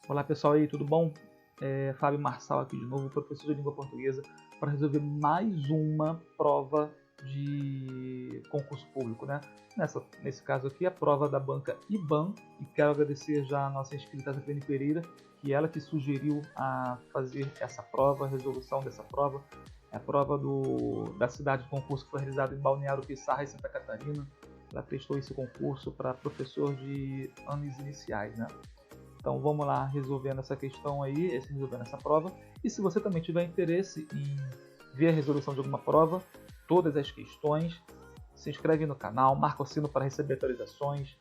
Olá pessoal aí, tudo bom? Fábio Marçal aqui de novo, professor de língua portuguesa, para resolver mais uma prova de concurso público, né? Nesse caso aqui, a prova da banca IBAN, e quero agradecer já a nossa inscrita Jacqueline Pereira, que ela que sugeriu a fazer essa prova, a resolução dessa prova. É a prova da cidade de concurso que foi realizada em Balneário Pissarra, em Santa Catarina. Ela prestou esse concurso para professor de anos iniciais, né? Então vamos lá resolvendo essa questão aí, resolvendo essa prova. E se você também tiver interesse em ver a resolução de alguma prova, todas as questões, se inscreve no canal, marca o sino para receber atualizações,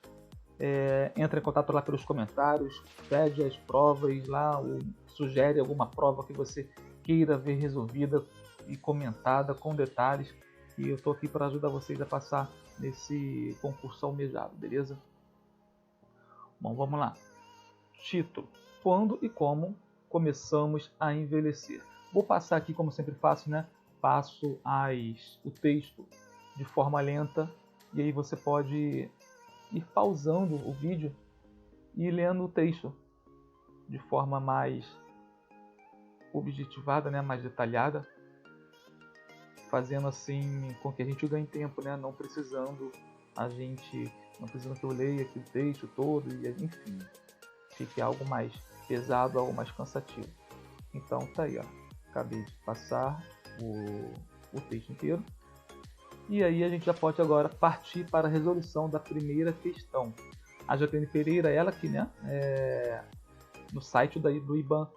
entra em contato lá pelos comentários, pede as provas lá, ou sugere alguma prova que você queira ver resolvida e comentada com detalhes. E eu estou aqui para ajudar vocês a passar nesse concurso almejado, beleza? Bom, vamos lá. Título: Quando e como começamos a envelhecer? Vou passar aqui, como sempre faço, né? Passo o texto de forma lenta e aí você pode ir pausando o vídeo e ir lendo o texto de forma mais objetivada, né? Mais detalhada, fazendo assim com que a gente ganhe tempo, né? Não precisando que eu leia aqui o texto todo e enfim, fique algo mais pesado, algo mais cansativo. Então tá aí, ó. Acabei de passar o texto inteiro. E aí a gente já pode agora partir para a resolução da primeira questão. A Jacqueline Pereira, ela que, né, no site do IBAN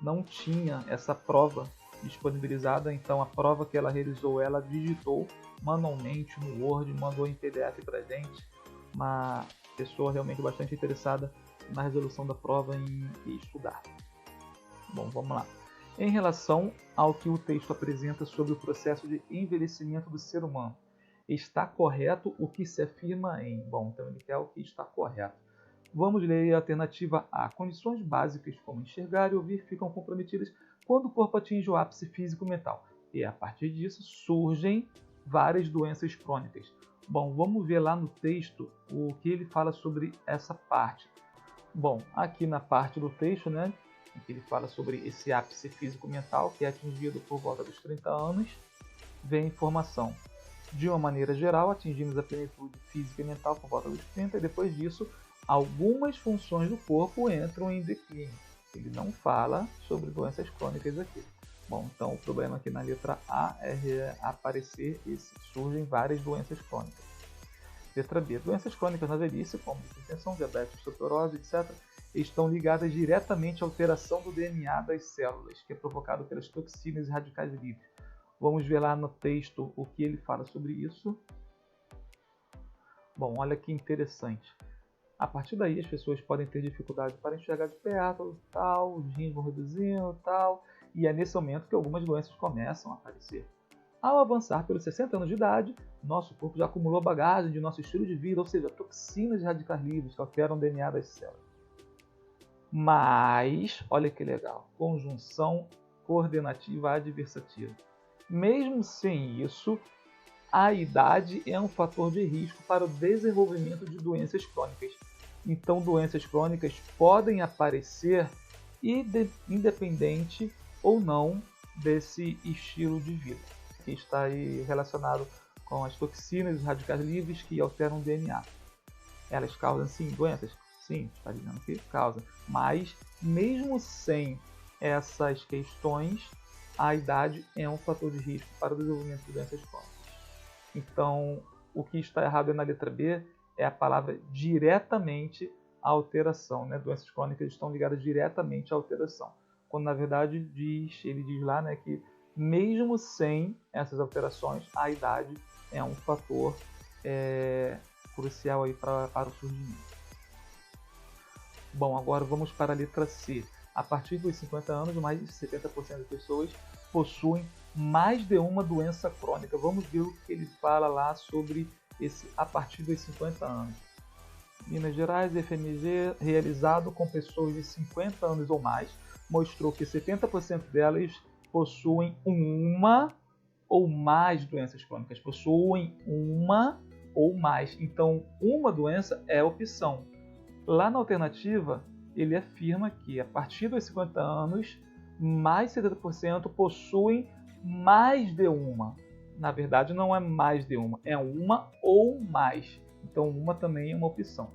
não tinha essa prova disponibilizada, então a prova que ela realizou, ela digitou manualmente no Word, mandou em PDF pra gente. Uma pessoa realmente bastante interessada na resolução da prova e estudar. Bom, vamos lá. Em relação ao que o texto apresenta sobre o processo de envelhecimento do ser humano, está correto o que se afirma em... Bom, então ele quer o que está correto. Vamos ler a alternativa A. Condições básicas como enxergar e ouvir ficam comprometidas quando o corpo atinge o ápice físico-mental. E a partir disso surgem várias doenças crônicas. Bom, vamos ver lá no texto o que ele fala sobre essa parte. Bom, aqui na parte do texto, né, em que ele fala sobre esse ápice físico-mental, que é atingido por volta dos 30 anos, vem a informação. De uma maneira geral, atingimos a plenitude física e mental por volta dos 30, e depois disso, algumas funções do corpo entram em declínio. Ele não fala sobre doenças crônicas aqui. Bom, então o problema aqui na letra A é aparecer surgem várias doenças crônicas. Letra B. Doenças crônicas na velhice, como hipertensão, diabetes, osteoporose, etc., estão ligadas diretamente à alteração do DNA das células, que é provocado pelas toxinas e radicais livres. Vamos ver lá no texto o que ele fala sobre isso. Bom, olha que interessante. A partir daí, as pessoas podem ter dificuldade para enxergar de perto, tal, os rins vão reduzindo, tal, e é nesse momento que algumas doenças começam a aparecer. Ao avançar pelos 60 anos de idade, nosso corpo já acumulou bagagem de nosso estilo de vida, ou seja, toxinas e radicais livres que alteram o DNA das células. Mas, olha que legal, conjunção coordenativa adversativa. Mesmo sem isso, a idade é um fator de risco para o desenvolvimento de doenças crônicas. Então, doenças crônicas podem aparecer independente ou não desse estilo de vida, que está aí relacionado com as toxinas e os radicais livres que alteram o DNA. Elas causam, sim, doenças? Sim, está dizendo que causa. Mas, mesmo sem essas questões, a idade é um fator de risco para o desenvolvimento de doenças crônicas. Então, o que está errado na letra B é a palavra diretamente à alteração. Né? Doenças crônicas estão ligadas diretamente à alteração. Quando, na verdade, ele diz lá, né, que mesmo sem essas alterações, a idade é um fator crucial aí para o surgimento. Bom, agora vamos para a letra C. A partir dos 50 anos, mais de 70% das pessoas possuem mais de uma doença crônica. Vamos ver o que ele fala lá sobre esse a partir dos 50 anos. Minas Gerais, FMG, realizado com pessoas de 50 anos ou mais, mostrou que 70% delas possuem uma ou mais doenças crônicas. Possuem uma ou mais. Então, uma doença é a opção. Lá na alternativa, ele afirma que a partir dos 50 anos, mais 70% possuem mais de uma. Na verdade, não é mais de uma, é uma ou mais. Então, uma também é uma opção.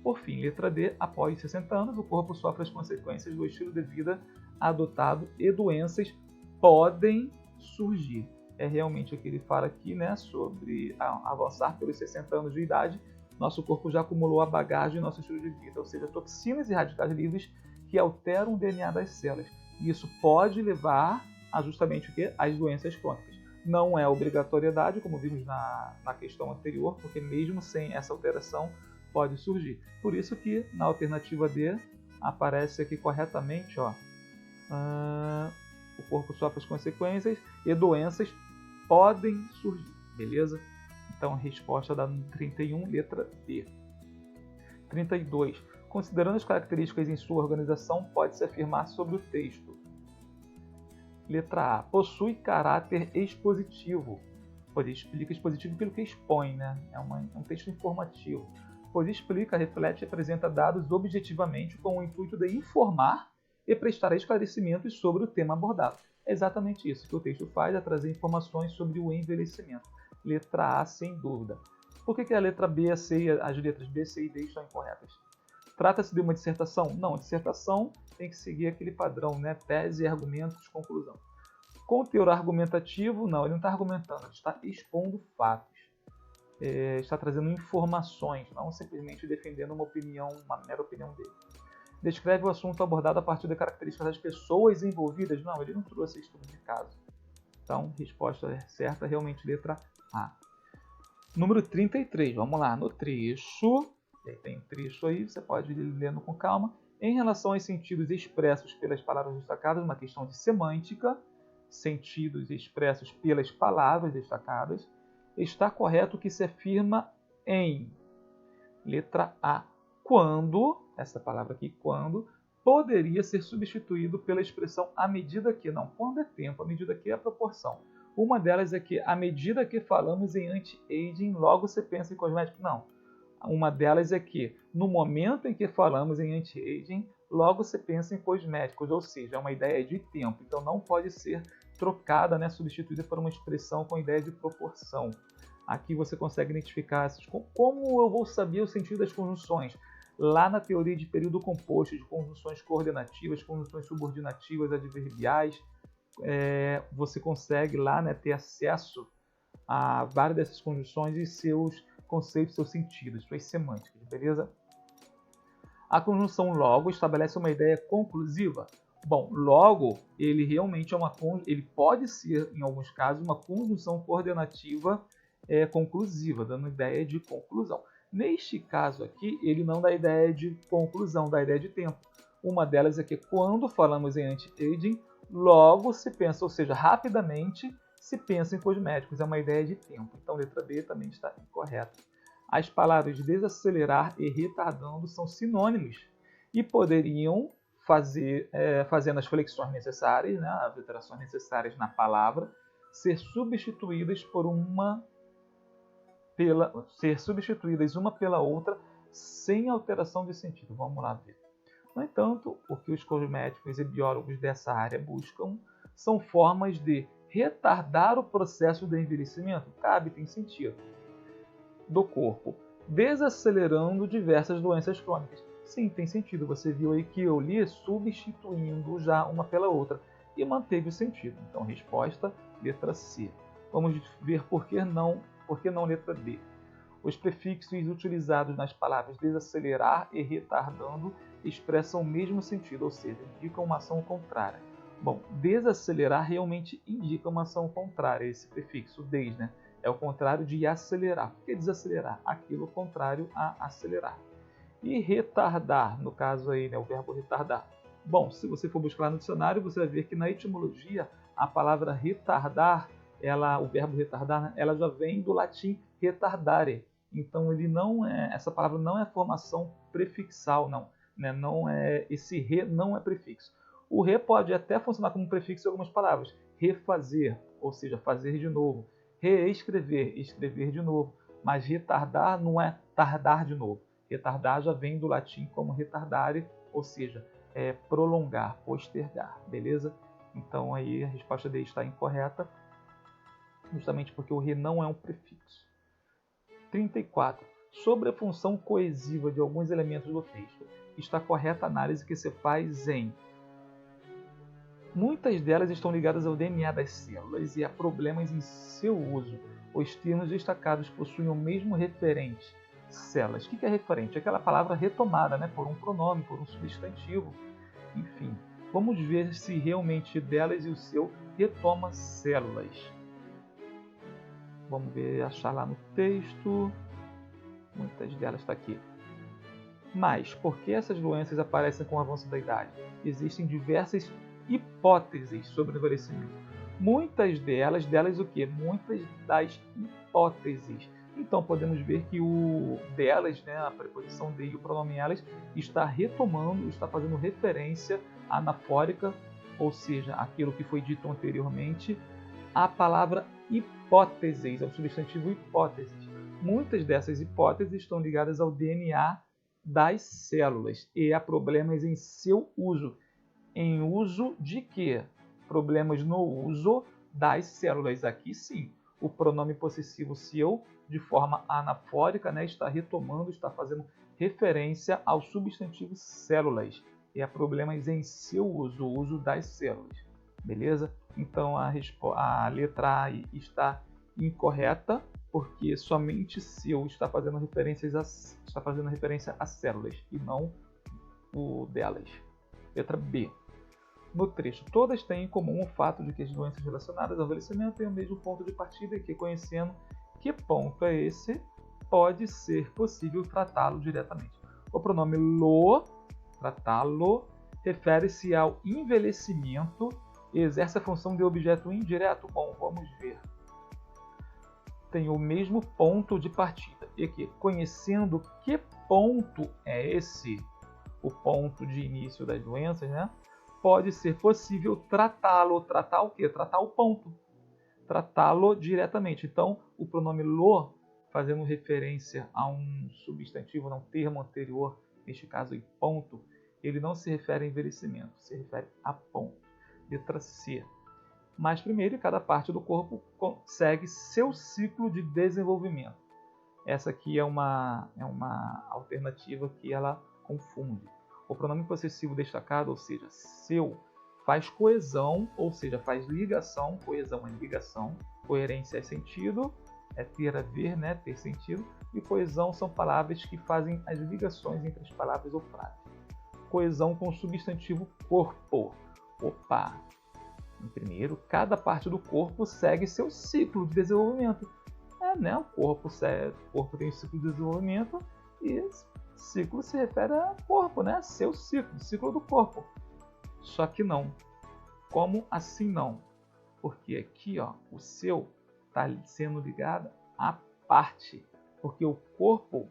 Por fim, letra D, após 60 anos, o corpo sofre as consequências do estilo de vida adotado e doenças podem surgir. É realmente o que ele fala aqui, né, sobre avançar pelos 60 anos de idade, nosso corpo já acumulou a bagagem do nosso estilo de vida, ou seja, toxinas e radicais livres que alteram o DNA das células. E isso pode levar a justamente o quê? As doenças crônicas. Não é obrigatoriedade, como vimos na questão anterior, porque mesmo sem essa alteração pode surgir. Por isso que na alternativa D aparece aqui corretamente, ó, o corpo sofre as consequências e doenças podem surgir, beleza? Então a resposta da 31, letra D. 32. Considerando as características em sua organização, pode-se afirmar sobre o texto. Letra A. Possui caráter expositivo. Pois explica expositivo pelo que expõe, né? É um texto informativo. Pois explica, reflete e apresenta dados objetivamente com o intuito de informar e prestar esclarecimentos sobre o tema abordado. É exatamente isso que o texto faz, é trazer informações sobre o envelhecimento. Letra A, sem dúvida. Por que a letra B, a C, as letras B, C e D estão incorretas? Trata-se de uma dissertação? Não, a dissertação tem que seguir aquele padrão, né? Tese, argumentos, conclusão. Conteúdo argumentativo? Não, ele não está argumentando, ele está expondo fatos. Está trazendo informações, não simplesmente defendendo uma opinião, uma mera opinião dele. Descreve o assunto abordado a partir das características das pessoas envolvidas? Não, ele não trouxe estudo de caso. Então, resposta certa, realmente, letra A. Número 33, vamos lá, no trecho, tem um trecho aí, você pode ir lendo com calma. Em relação aos sentidos expressos pelas palavras destacadas, uma questão de semântica, sentidos expressos pelas palavras destacadas, está correto que se afirma em letra A, quando, essa palavra aqui, quando, poderia ser substituído pela expressão à medida que, não, quando é tempo, à medida que é a proporção. Uma delas é que, à medida que falamos em anti-aging, logo você pensa em cosmético. Não. Uma delas é que, no momento em que falamos em anti-aging, logo você pensa em cosméticos, ou seja, é uma ideia de tempo. Então não pode ser trocada, né, substituída por uma expressão com ideia de proporção. Aqui você consegue identificar como eu vou saber o sentido das conjunções. Lá na teoria de período composto, de conjunções coordenativas, conjunções subordinativas, adverbiais, você consegue lá, né, ter acesso a várias dessas conjunções e seus conceitos, seus sentidos, suas semânticas, beleza? A conjunção logo estabelece uma ideia conclusiva. Bom, logo, ele realmente ele pode ser, em alguns casos, uma conjunção coordenativa conclusiva, dando ideia de conclusão. Neste caso aqui, ele não dá ideia de conclusão, dá ideia de tempo. Uma delas é que quando falamos em anti-aging, logo se pensa, ou seja, rapidamente se pensa em cosméticos, é uma ideia de tempo. Então, letra B também está incorreta. As palavras desacelerar e retardando são sinônimos e poderiam fazendo as flexões necessárias, né, as alterações necessárias na palavra, ser substituídas uma pela outra sem alteração de sentido. Vamos lá ver. No entanto, o que os cosméticos e biólogos dessa área buscam são formas de retardar o processo de envelhecimento, cabe, tem sentido, do corpo, desacelerando diversas doenças crônicas. Sim, tem sentido. Você viu aí que eu li substituindo já uma pela outra e manteve o sentido. Então, resposta, letra C. Vamos ver por que não letra D. Os prefixos utilizados nas palavras desacelerar e retardando expressam o mesmo sentido, ou seja, indicam uma ação contrária. Bom, desacelerar realmente indica uma ação contrária, esse prefixo des, né? É o contrário de acelerar. Por que desacelerar? Aquilo contrário a acelerar. E retardar, no caso aí, né, o verbo retardar. Bom, se você for buscar no dicionário, você vai ver que na etimologia a palavra retardar, o verbo retardar, né, ela já vem do latim retardare. Então essa palavra não é formação prefixal, não, né? Esse re não é prefixo. O re pode até funcionar como prefixo em algumas palavras. Refazer, ou seja, fazer de novo. Reescrever, escrever de novo. Mas retardar não é tardar de novo. Retardar já vem do latim como retardare, ou seja, prolongar, postergar, beleza? Então aí a resposta D está incorreta, justamente porque o re não é um prefixo. 34. Sobre a função coesiva de alguns elementos do texto, está correta a análise que se faz em... Muitas delas estão ligadas ao DNA das células e a problemas em seu uso. Os termos destacados possuem o mesmo referente, células. O que é referente? Aquela palavra retomada, né, por um pronome, por um substantivo. Enfim, vamos ver se realmente delas e o seu retoma células. Vamos ver, achar lá no texto. Muitas delas estão aqui. Mas, por que essas doenças aparecem com o avanço da idade? Existem diversas hipóteses sobre o envelhecimento. Muitas delas o quê? Muitas das hipóteses. Então, podemos ver que o delas, né, a preposição de e o pronome elas, está retomando, está fazendo referência anafórica, ou seja, aquilo que foi dito anteriormente, à palavra hipóteses, ao substantivo hipóteses. Muitas dessas hipóteses estão ligadas ao DNA das células e a problemas em seu uso. Em uso de quê? Problemas no uso das células. Aqui sim, o pronome possessivo seu, de forma anafórica, né, está retomando, está fazendo referência ao substantivo células. E a problemas em seu uso, o uso das células. Beleza? Então a letra A está incorreta, porque somente seu está fazendo referência a células e não o delas. Letra B. No trecho, todas têm em comum o fato de que as doenças relacionadas ao envelhecimento têm o mesmo ponto de partida e que, conhecendo que ponto é esse, pode ser possível tratá-lo diretamente. O pronome lo, tratá-lo, refere-se ao envelhecimento e exerce a função de objeto indireto. Bom, vamos ver. Tem o mesmo ponto de partida. E aqui, conhecendo que ponto é esse, o ponto de início das doenças, né? Pode ser possível tratá-lo. Tratar o quê? Tratar o ponto. Tratá-lo diretamente. Então, o pronome lo, fazendo referência a um substantivo, a um termo anterior, neste caso em ponto, ele não se refere a envelhecimento, se refere a ponto. Letra C. Mas primeiro, cada parte do corpo segue seu ciclo de desenvolvimento. Essa aqui é uma alternativa que ela confunde. O pronome possessivo destacado, ou seja, seu, faz coesão, ou seja, faz ligação. Coesão é ligação, coerência é sentido, é ter a ver, né, ter sentido. E coesão são palavras que fazem as ligações entre as palavras ou frases. Coesão com o substantivo corpo. Opa! Em primeiro, cada parte do corpo segue seu ciclo de desenvolvimento. Né? O corpo tem um ciclo de desenvolvimento e ciclo se refere a corpo, né? Seu ciclo do corpo. Só que não. Como assim não? Porque aqui, ó, o seu está sendo ligado à parte. Porque o corpo,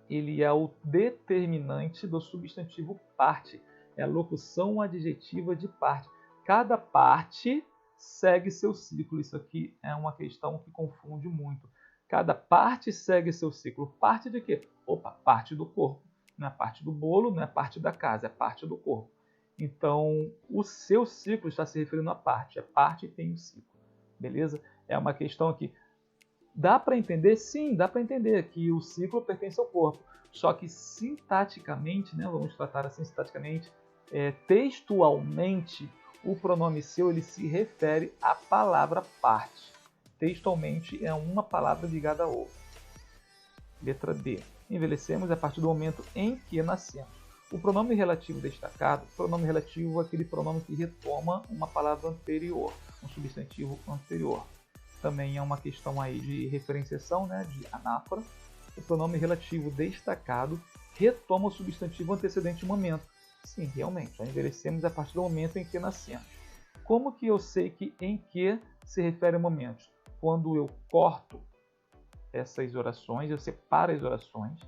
ele é o determinante do substantivo parte. É a locução adjetiva de parte. Cada parte segue seu ciclo. Isso aqui é uma questão que confunde muito. Cada parte segue seu ciclo. Parte de quê? Opa, parte do corpo. Não é parte do bolo, não é parte da casa, é parte do corpo. Então, o seu ciclo está se referindo à parte. A parte tem um ciclo. Beleza? É uma questão aqui. Dá para entender? Sim, dá para entender que o ciclo pertence ao corpo. Só que sintaticamente, né, vamos tratar assim sintaticamente, textualmente, o pronome seu ele se refere à palavra parte. Textualmente é uma palavra ligada a outra. Letra D. Envelhecemos a partir do momento em que nascemos. O pronome relativo destacado, pronome relativo é aquele pronome que retoma uma palavra anterior, um substantivo anterior. Também é uma questão aí de referenciação, né, de anáfora. O pronome relativo destacado retoma o substantivo antecedente momento. Sim, realmente, já envelhecemos a partir do momento em que nascemos. Como que eu sei que em que se refere a momentos? Quando eu corto essas orações, eu separo as orações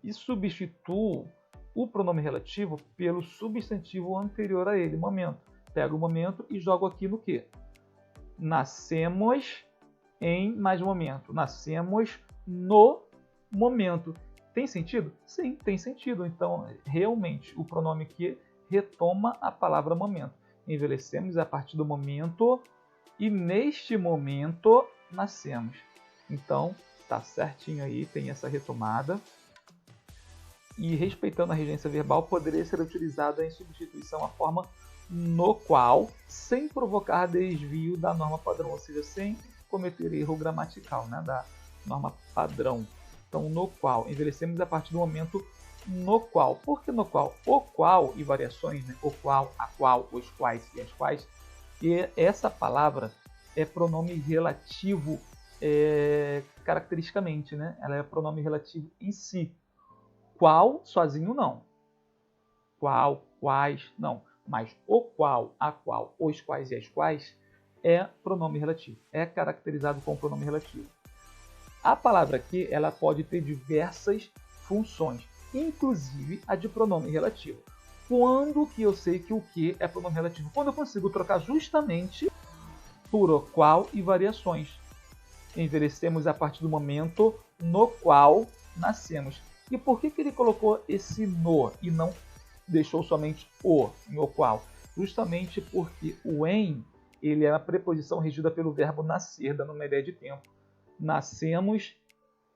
e substituo o pronome relativo pelo substantivo anterior a ele, momento. Pego o momento e jogo aqui no quê? Nascemos em mais momento. Nascemos no momento. Tem sentido? Sim, tem sentido. Então, realmente, o pronome que retoma a palavra momento. Envelhecemos a partir do momento e neste momento nascemos. Então, tá certinho aí, tem essa retomada. E respeitando a regência verbal, poderia ser utilizada em substituição à forma no qual, sem provocar desvio da norma padrão, ou seja, sem cometer erro gramatical, né, da norma padrão. Então, no qual, envelhecemos a partir do momento no qual. Por que no qual? O qual e variações, né? O qual, a qual, os quais e as quais. E essa palavra é pronome relativo caracteristicamente, né? Ela é pronome relativo em si. Qual, sozinho, não. Qual, quais, não. Mas o qual, a qual, os quais e as quais é pronome relativo. É caracterizado com pronome relativo. A palavra aqui ela pode ter diversas funções, inclusive a de pronome relativo. Quando que eu sei que o que é pronome relativo? Quando eu consigo trocar justamente por o qual e variações. Envelhecemos a partir do momento no qual nascemos. E por que ele colocou esse no e não deixou somente o no qual? Justamente porque o em ele é a preposição regida pelo verbo nascer, dando uma ideia de tempo. Nascemos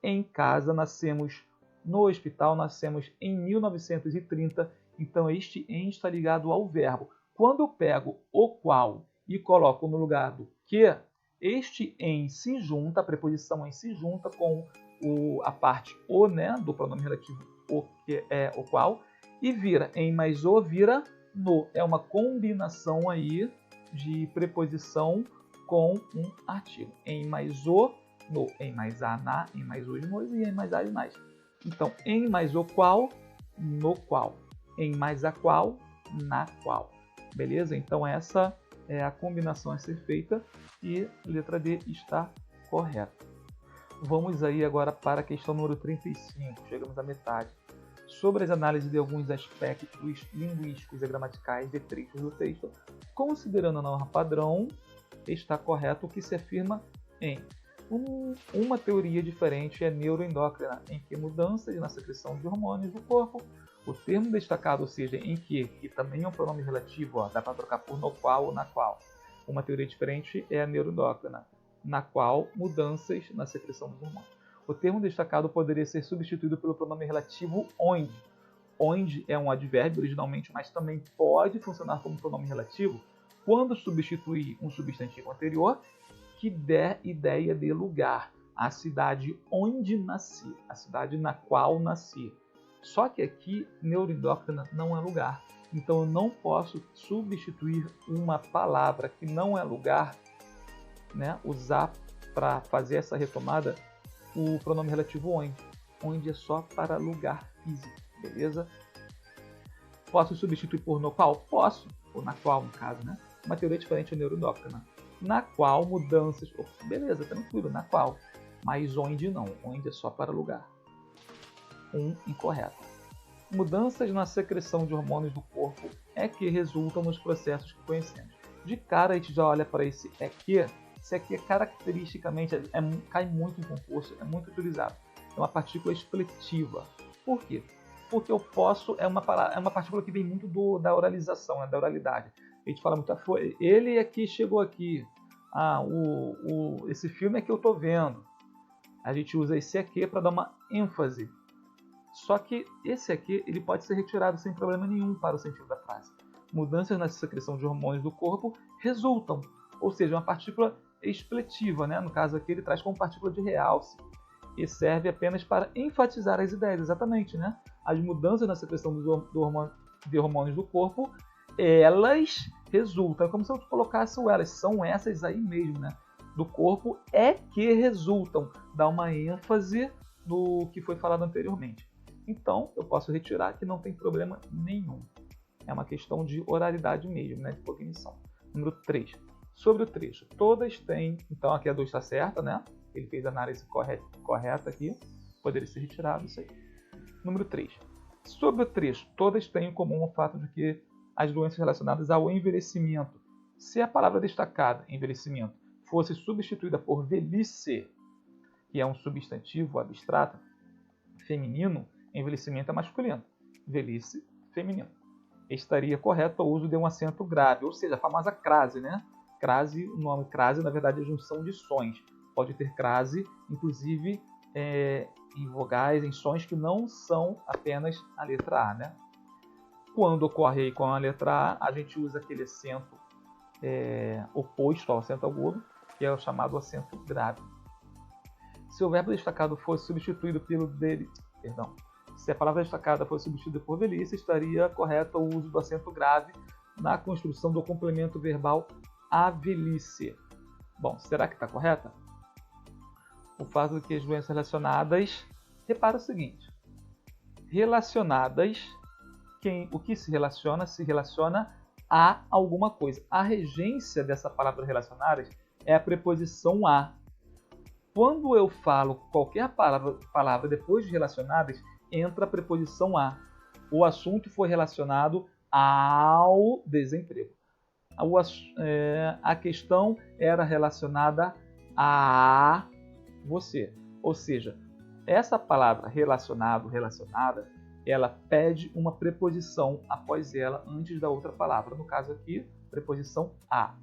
em casa, nascemos no hospital, nascemos em 1930. Então este em está ligado ao verbo. Quando eu pego o qual e coloco no lugar do que, este em se junta, a preposição em se junta com a parte o, né, do pronome relativo o, que é o qual, e vira em mais o, vira no. É uma combinação aí de preposição com um artigo. Em mais o, no, em mais a, na, em mais os, nos e em mais a e mais. Então, em mais o qual, no qual. Em mais a qual, na qual. Beleza? Então, essa é a combinação a ser feita e letra D está correta. Vamos aí agora para a questão número 35. Chegamos à metade. Sobre as análises de alguns aspectos linguísticos e gramaticais de trechos do texto, considerando a norma padrão, está correto o que se afirma em uma teoria diferente é neuroendócrina, em que mudanças na secreção de hormônios do corpo, o termo destacado, ou seja, em que também é um pronome relativo, ó, dá para trocar por no qual ou na qual. Uma teoria diferente é a neuroendócrina, na qual mudanças na secreção dos hormônios. O termo destacado poderia ser substituído pelo pronome relativo onde. Onde é um advérbio originalmente, mas também pode funcionar como pronome relativo quando substituir um substantivo anterior que der ideia de lugar. A cidade onde nasci, a cidade na qual nasci. Só que aqui, neuroendócrina não é lugar. Então eu não posso substituir uma palavra que não é lugar, né, usar para fazer essa retomada o pronome relativo onde. Onde é só para lugar físico, beleza? Posso substituir por no qual? Posso, ou na qual no caso, né? Uma teoria diferente é neuroendócrina. Na qual mudanças... Beleza, tranquilo, na qual. Mas onde não, onde é só para lugar. Incorreto. Mudanças na secreção de hormônios do corpo é que resultam nos processos que conhecemos. De cara a gente já olha para esse é que, esse aqui caracteristicamente cai muito em concurso, é muito utilizado. É uma partícula expletiva. Por quê? Porque eu posso, é uma partícula que vem muito da oralização, né, da oralidade. A gente fala muito, ele aqui chegou aqui, esse filme é que eu estou vendo. A gente usa esse aqui para dar uma ênfase. Só que esse aqui ele pode ser retirado sem problema nenhum para o sentido da frase. Mudanças na secreção de hormônios do corpo resultam, ou seja, uma partícula expletiva, né? No caso aqui ele traz como partícula de realce e serve apenas para enfatizar as ideias, exatamente, né? As mudanças na secreção de hormônios do corpo, elas resultam, como se eu colocasse o elas, são essas aí mesmo, né? Do corpo é que resultam, dá uma ênfase no que foi falado anteriormente. Então, eu posso retirar que não tem problema nenhum. É uma questão de oralidade mesmo, né? De cognição. Número 3. Sobre o trecho. Todas têm... Então, aqui a 2 está certa, né? Ele fez a análise correta aqui. Poderia ser retirado isso aí. Número 3. Sobre o trecho. Todas têm em comum o fato de que as doenças relacionadas ao envelhecimento. Se a palavra destacada, envelhecimento, fosse substituída por velhice, que é um substantivo abstrato, feminino, envelhecimento é masculino. Velhice, feminino. Estaria correto o uso de um acento grave, ou seja, a famosa crase, né? Crase, o nome crase, na verdade, é junção de sons. Pode ter crase, inclusive, em vogais, em sons que não são apenas a letra A, né? Quando ocorre aí com a letra A, a gente usa aquele acento oposto ao acento agudo, que é o chamado acento grave. Se o verbo destacado fosse substituído se a palavra destacada fosse substituída por velhice, estaria correto o uso do acento grave na construção do complemento verbal a velhice. Bom, será que está correta? O fato de que as doenças relacionadas... Repara o seguinte. Relacionadas, o que se relaciona a alguma coisa. A regência dessa palavra relacionadas é a preposição a. Quando eu falo qualquer palavra depois de relacionadas, entra a preposição a. O assunto foi relacionado ao desemprego. A questão era relacionada a você. Ou seja, essa palavra relacionado, relacionada, ela pede uma preposição após ela, antes da outra palavra. No caso aqui, preposição a.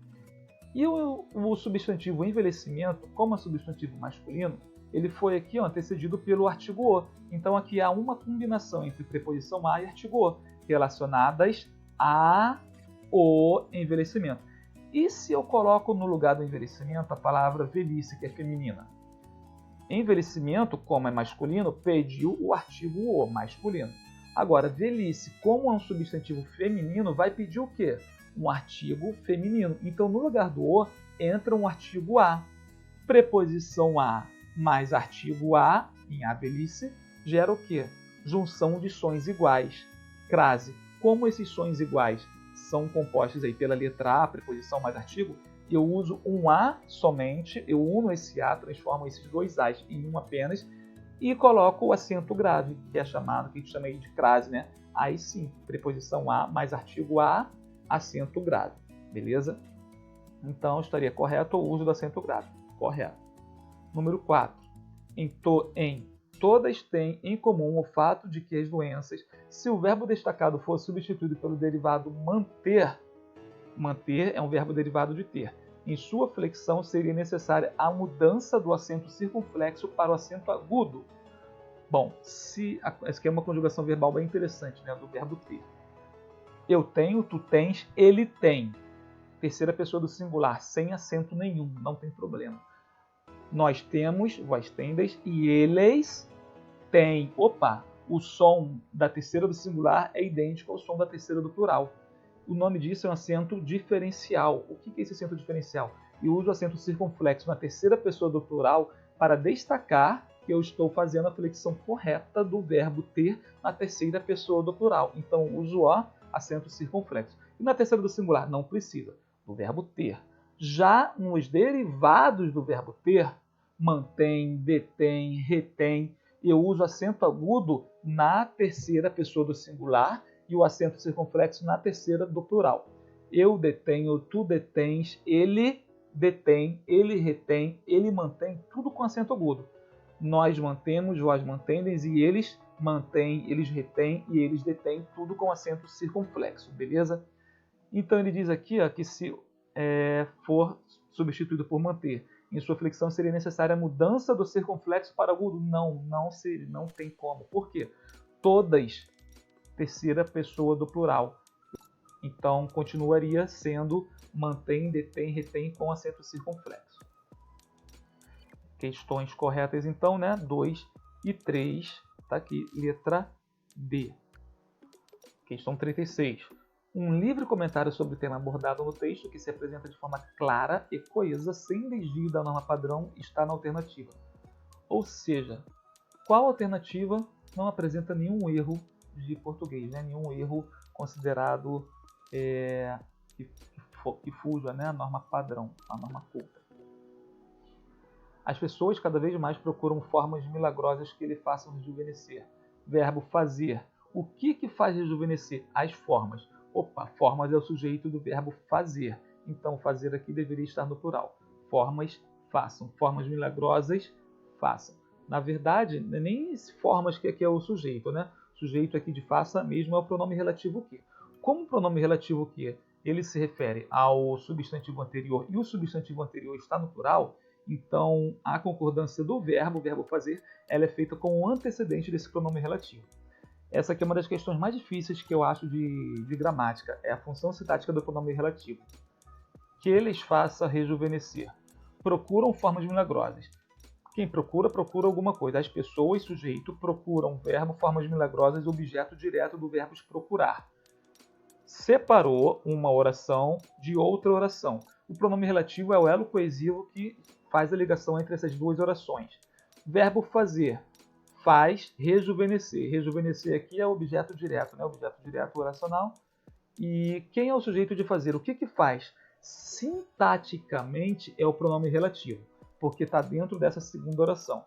E o substantivo envelhecimento, como é substantivo masculino, ele foi aqui antecedido pelo artigo o. Então aqui há uma combinação entre preposição a e artigo o, relacionadas a o envelhecimento. E se eu coloco no lugar do envelhecimento a palavra velhice, que é feminina? Envelhecimento, como é masculino, pediu o artigo o, masculino. Agora, velhice, como é um substantivo feminino, vai pedir o quê? Um artigo feminino. Então, no lugar do o, entra um artigo a. Preposição a mais artigo a, em a velhice, gera o quê? Junção de sons iguais. Crase. Como esses sons iguais são compostos aí pela letra a, preposição mais artigo, eu uso um a somente, eu uno esse a, transformo esses dois a's em um apenas, e coloco o acento grave, que é chamado, que a gente chama aí de crase, né? Aí sim, preposição a mais artigo a, acento grave, beleza? Então estaria correto o uso do acento grave, correto. Número 4. Todas têm em comum o fato de que as doenças, se o verbo destacado for substituído pelo derivado manter é um verbo derivado de ter. Em sua flexão seria necessária a mudança do acento circunflexo para o acento agudo. Bom, essa aqui é uma conjugação verbal bem interessante, né, do verbo ter. Eu tenho, tu tens, ele tem. Terceira pessoa do singular, sem acento nenhum, não tem problema. Nós temos, vós tendes, e eles têm. Opa, o som da terceira do singular é idêntico ao som da terceira do plural. O nome disso é um acento diferencial. O que é esse acento diferencial? Eu uso o acento circunflexo na terceira pessoa do plural para destacar que eu estou fazendo a flexão correta do verbo ter na terceira pessoa do plural. Então, uso o acento circunflexo. E na terceira do singular? Não precisa, do verbo ter. Já nos derivados do verbo ter, mantém, detém, retém, eu uso acento agudo na terceira pessoa do singular e o acento circunflexo na terceira do plural. Eu detenho, tu detens, ele detém, ele retém, ele mantém, tudo com acento agudo. Nós mantemos, vós mantendes, e eles mantêm, eles retêm e eles detêm, tudo com acento circunflexo, beleza? Então ele diz aqui que se for substituído por manter, em sua flexão seria necessária a mudança do circunflexo para agudo? Não tem como. Por quê? Todas, terceira pessoa do plural. Então, continuaria sendo mantém, detém, retém com acento circunflexo. Questões corretas, então, né? 2 e 3. Está aqui, letra D. Questão 36. Um livre comentário sobre o tema abordado no texto que se apresenta de forma clara e coesa, sem desvio da norma padrão, está na alternativa. Ou seja, qual alternativa não apresenta nenhum erro de português, né? Nenhum erro considerado que fuja, né? A norma padrão, a norma culta. As pessoas cada vez mais procuram formas milagrosas que lhe façam rejuvenescer. Verbo fazer. O que faz rejuvenescer? As formas. Opa, formas é o sujeito do verbo fazer. Então, fazer aqui deveria estar no plural. Formas, façam. Formas milagrosas, façam. Na verdade, não é nem formas que aqui é o sujeito, né? O sujeito aqui de faça mesmo é o pronome relativo que. Como o pronome relativo que ele se refere ao substantivo anterior e o substantivo anterior está no plural, então a concordância do verbo, o verbo fazer, ela é feita com o antecedente desse pronome relativo. Essa aqui é uma das questões mais difíceis que eu acho de gramática, é a função sintática do pronome relativo. Que lhes faça rejuvenescer. Procuram formas milagrosas. Quem procura, procura alguma coisa. As pessoas, sujeito, procuram verbo, formas milagrosas, objeto direto do verbo procurar. Separou uma oração de outra oração. O pronome relativo é o elo coesivo que faz a ligação entre essas duas orações. Verbo fazer. Faz rejuvenescer. Rejuvenescer aqui é o objeto direto, né? Objeto direto oracional. E quem é o sujeito de fazer? O que que faz? Sintaticamente é o pronome relativo, porque está dentro dessa segunda oração.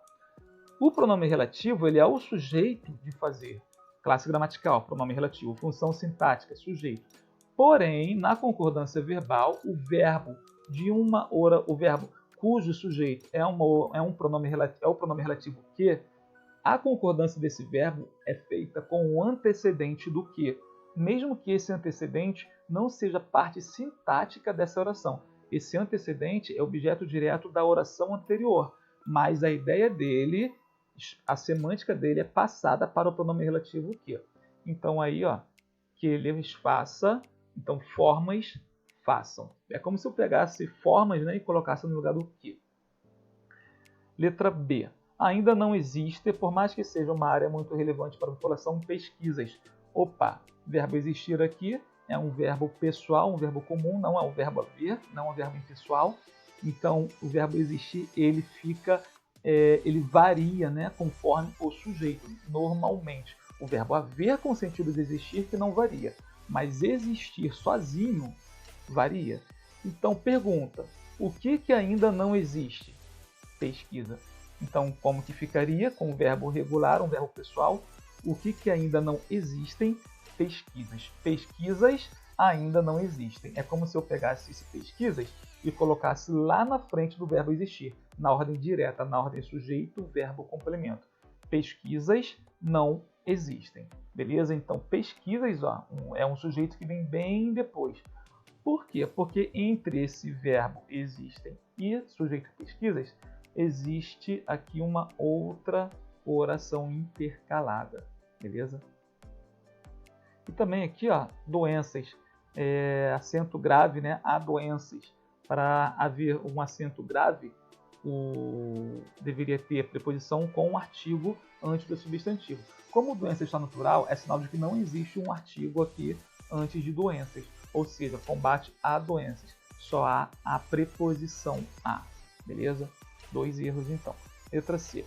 O pronome relativo ele é o sujeito de fazer. Classe gramatical, pronome relativo. Função sintática, sujeito. Porém, na concordância verbal, o verbo cujo sujeito é o pronome relativo que, a concordância desse verbo é feita com o antecedente do que, mesmo que esse antecedente não seja parte sintática dessa oração. Esse antecedente é objeto direto da oração anterior, mas a ideia dele, a semântica dele é passada para o pronome relativo que. Então aí, ó, que eles faça, então formas façam. É como se eu pegasse formas, né, e colocasse no lugar do que. Letra B. Ainda não existe, por mais que seja uma área muito relevante para a população, pesquisas. Opa, verbo existir aqui é um verbo pessoal, um verbo comum, não é um verbo haver, não é um verbo impessoal. Então, o verbo existir, ele varia, né, conforme o sujeito. Normalmente, o verbo haver com sentido de existir que não varia, mas existir sozinho varia. Então, pergunta, o que ainda não existe? Pesquisa. Então, como que ficaria com o verbo regular, um verbo pessoal? O que ainda não existem? Pesquisas. Pesquisas ainda não existem. É como se eu pegasse esse pesquisas e colocasse lá na frente do verbo existir, na ordem direta, na ordem sujeito, verbo, complemento. Pesquisas não existem. Beleza? Então, pesquisas é um sujeito que vem bem depois. Por quê? Porque entre esse verbo existem e sujeito pesquisas, existe aqui uma outra oração intercalada, beleza? E também aqui, ó, doenças, acento grave, né? Há doenças. Para haver um acento grave, deveria ter preposição com um artigo antes do substantivo. Como doença está no plural, é sinal de que não existe um artigo aqui antes de doenças, ou seja, combate a doenças. Só há a preposição a, beleza? 2 erros, então. Letra C.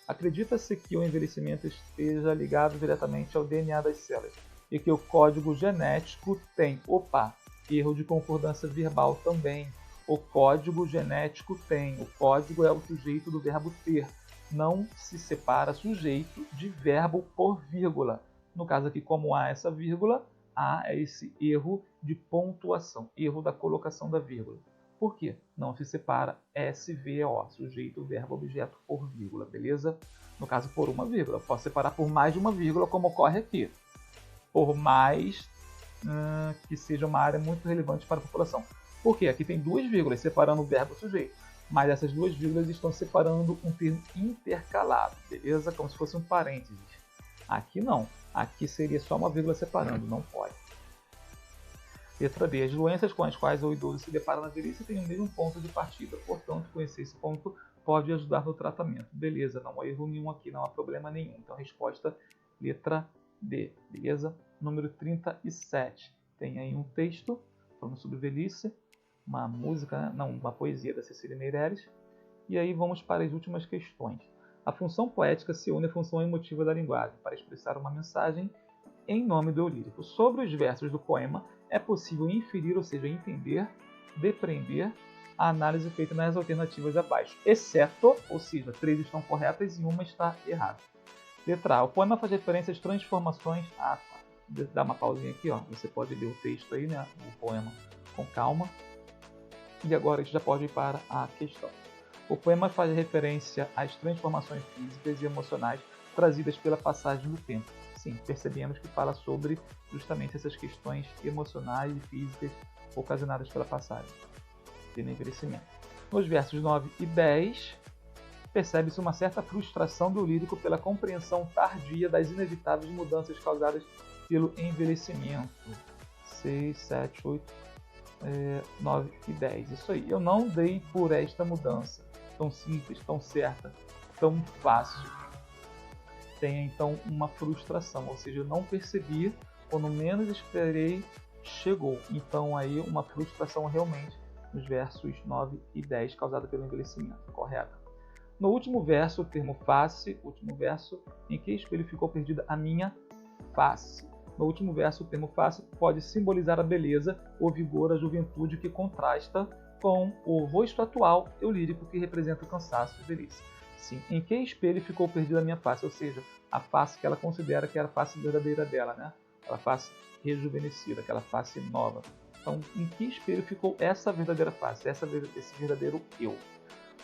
Acredita-se que o envelhecimento esteja ligado diretamente ao DNA das células e que o código genético tem. Opa, erro de concordância verbal também. O código genético tem. O código é o sujeito do verbo ter. Não se separa sujeito de verbo por vírgula. No caso aqui, como há essa vírgula, há esse erro de pontuação, erro da colocação da vírgula. Por quê? Não se separa SVO, sujeito, verbo, objeto, por vírgula, beleza? No caso, por uma vírgula. Posso separar por mais de uma vírgula, como ocorre aqui. Por mais que seja uma área muito relevante para a população. Por quê? Aqui tem 2 vírgulas separando o verbo e o sujeito. Mas essas 2 vírgulas estão separando um termo intercalado, beleza? Como se fosse um parênteses. Aqui não. Aqui seria só uma vírgula separando, não pode. Letra D. As doenças com as quais o idoso se depara na velhice têm o mesmo ponto de partida. Portanto, conhecer esse ponto pode ajudar no tratamento. Beleza, não há erro nenhum aqui, não há problema nenhum. Então, resposta letra D. Beleza? Número 37. Tem aí um texto falando sobre velhice, uma música, né? Não, uma poesia da Cecília Meirelles. E aí vamos para as últimas questões. A função poética se une à função emotiva da linguagem para expressar uma mensagem em nome do eu lírico. Sobre os versos do poema, é possível inferir, ou seja, entender, depreender a análise feita nas alternativas abaixo, exceto, ou seja, 3 estão corretas e uma está errada. Letra A. O poema faz referência às transformações... tá. Dá uma pausinha aqui, ó. Você pode ler o texto aí, né? O poema com calma. E agora a gente já pode ir para a questão. O poema faz referência às transformações físicas e emocionais trazidas pela passagem do tempo. Sim, percebemos que fala sobre justamente essas questões emocionais e físicas ocasionadas pela passagem, pelo envelhecimento. Nos versos 9 e 10, percebe-se uma certa frustração do lírico pela compreensão tardia das inevitáveis mudanças causadas pelo envelhecimento. 6, 7, 8, 9 e 10. Isso aí. Eu não dei por esta mudança tão simples, tão certa, tão fácil. Tem então uma frustração, ou seja, eu não percebi, quando menos esperei, chegou. Então aí uma frustração realmente nos versos 9 e 10 causada pelo envelhecimento, correto? No último verso, o termo face, último verso, em que espelho ficou perdida a minha face. No último verso, o termo face pode simbolizar a beleza, o vigor, a juventude que contrasta com o rosto atual e o lírico que representa o cansaço e velhice. Sim, em que espelho ficou perdida a minha face? Ou seja, a face que ela considera que era a face verdadeira dela, né? Aquela face rejuvenescida, aquela face nova. Então, em que espelho ficou essa verdadeira face, esse verdadeiro eu?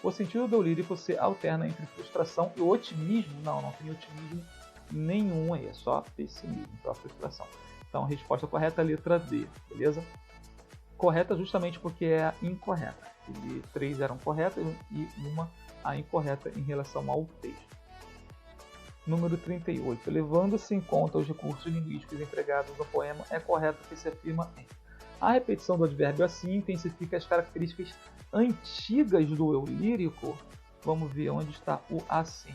O sentido do lírico se alterna entre frustração e otimismo. Não tem otimismo nenhum aí, é só pessimismo, só frustração. Então, a resposta correta é a letra D, beleza? Correta justamente porque é a incorreta. E 3 eram corretas e uma a incorreta em relação ao texto. Número 38. Levando-se em conta os recursos linguísticos empregados no poema, é correto que se afirma em. A repetição do advérbio assim intensifica as características antigas do eu lírico. Vamos ver onde está o assim.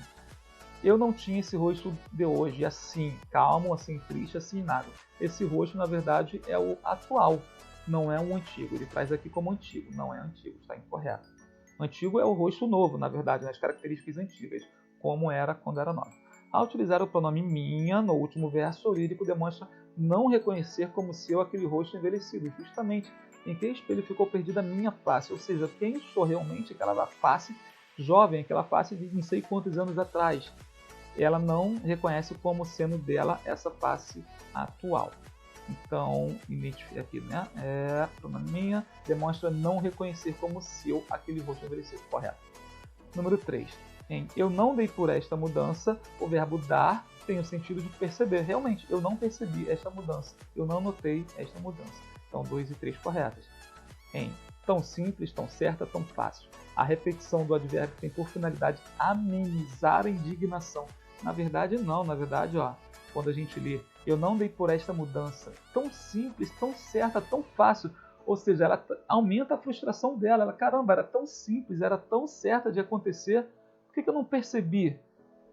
Eu não tinha esse rosto de hoje, assim, calmo, assim, triste, assim, nada. Esse rosto, na verdade, é o atual, não é um antigo. Ele traz aqui como antigo, não é antigo, está incorreto. Antigo é o rosto novo, na verdade, nas características antigas, como era quando era novo. Ao utilizar o pronome minha, no último verso, o lírico demonstra não reconhecer como seu aquele rosto envelhecido, justamente em que espelho ficou perdida a minha face, ou seja, quem sou realmente aquela face jovem, aquela face de não sei quantos anos atrás. Ela não reconhece como sendo dela essa face atual. Então, identifica aqui, né? Pronome minha, demonstra não reconhecer como seu aquele rosto envelhecido, correto. Número 3. Em eu não dei por esta mudança, o verbo dar tem o sentido de perceber. Realmente, eu não percebi esta mudança. Eu não notei esta mudança. Então, 2 e 3 corretas. Em tão simples, tão certa, tão fácil. A repetição do advérbio tem por finalidade amenizar a indignação. Na verdade, não. Na verdade, quando a gente lê, eu não dei por esta mudança. Tão simples, tão certa, tão fácil. Ou seja, ela aumenta a frustração dela. Caramba, era tão simples, era tão certa de acontecer. Por que eu não percebi?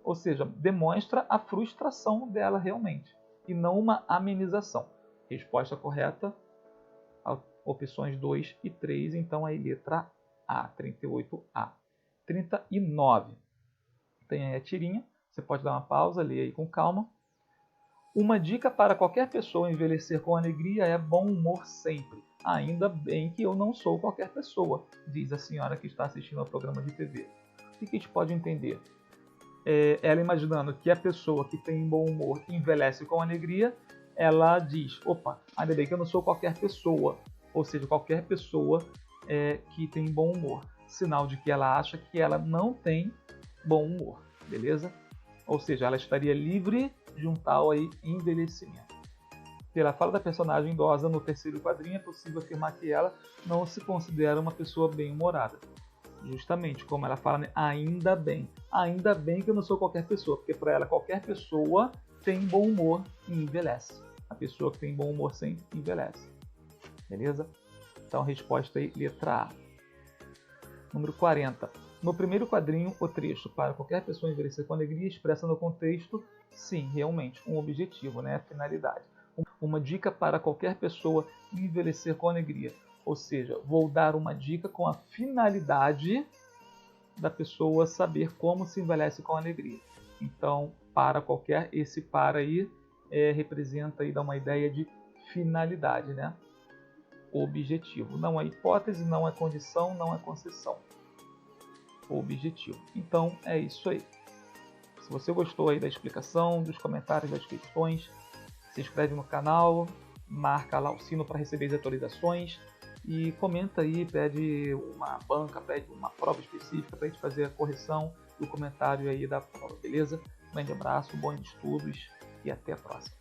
Ou seja, demonstra a frustração dela realmente. E não uma amenização. Resposta correta, opções 2 e 3. Então, aí, letra A, 38A. 39. Tem aí a tirinha. Você pode dar uma pausa, ler aí com calma. Uma dica para qualquer pessoa envelhecer com alegria é bom humor sempre. Ainda bem que eu não sou qualquer pessoa, diz a senhora que está assistindo ao programa de TV. O que a gente pode entender? Ela imaginando que a pessoa que tem bom humor envelhece com alegria, ela diz, opa, ainda bem que eu não sou qualquer pessoa. Ou seja, qualquer pessoa que tem bom humor. Sinal de que ela acha que ela não tem bom humor, beleza? Ou seja, ela estaria livre de um tal aí envelhecimento. Pela fala da personagem idosa no terceiro quadrinho, é possível afirmar que ela não se considera uma pessoa bem-humorada. Justamente, como ela fala, né? Ainda bem que eu não sou qualquer pessoa, porque para ela qualquer pessoa tem bom humor e envelhece. A pessoa que tem bom humor sempre envelhece. Beleza? Então, resposta aí, letra A. Número 40. No primeiro quadrinho, o trecho para qualquer pessoa envelhecer com alegria expressa no contexto, sim, realmente, um objetivo, né? A finalidade. Uma dica para qualquer pessoa envelhecer com alegria. Ou seja, vou dar uma dica com a finalidade da pessoa saber como se envelhece com alegria. Então, para qualquer, esse para aí representa e dá uma ideia de finalidade, né? Objetivo. Não é hipótese, não é condição, não é concessão. Objetivo. Então, é isso aí. Se você gostou aí da explicação, dos comentários, das questões, se inscreve no canal, marca lá o sino para receber as atualizações. e comenta aí, pede uma banca, pede uma prova específica para a gente fazer a correção do comentário aí da prova, beleza? Grande abraço, bons estudos e até a próxima.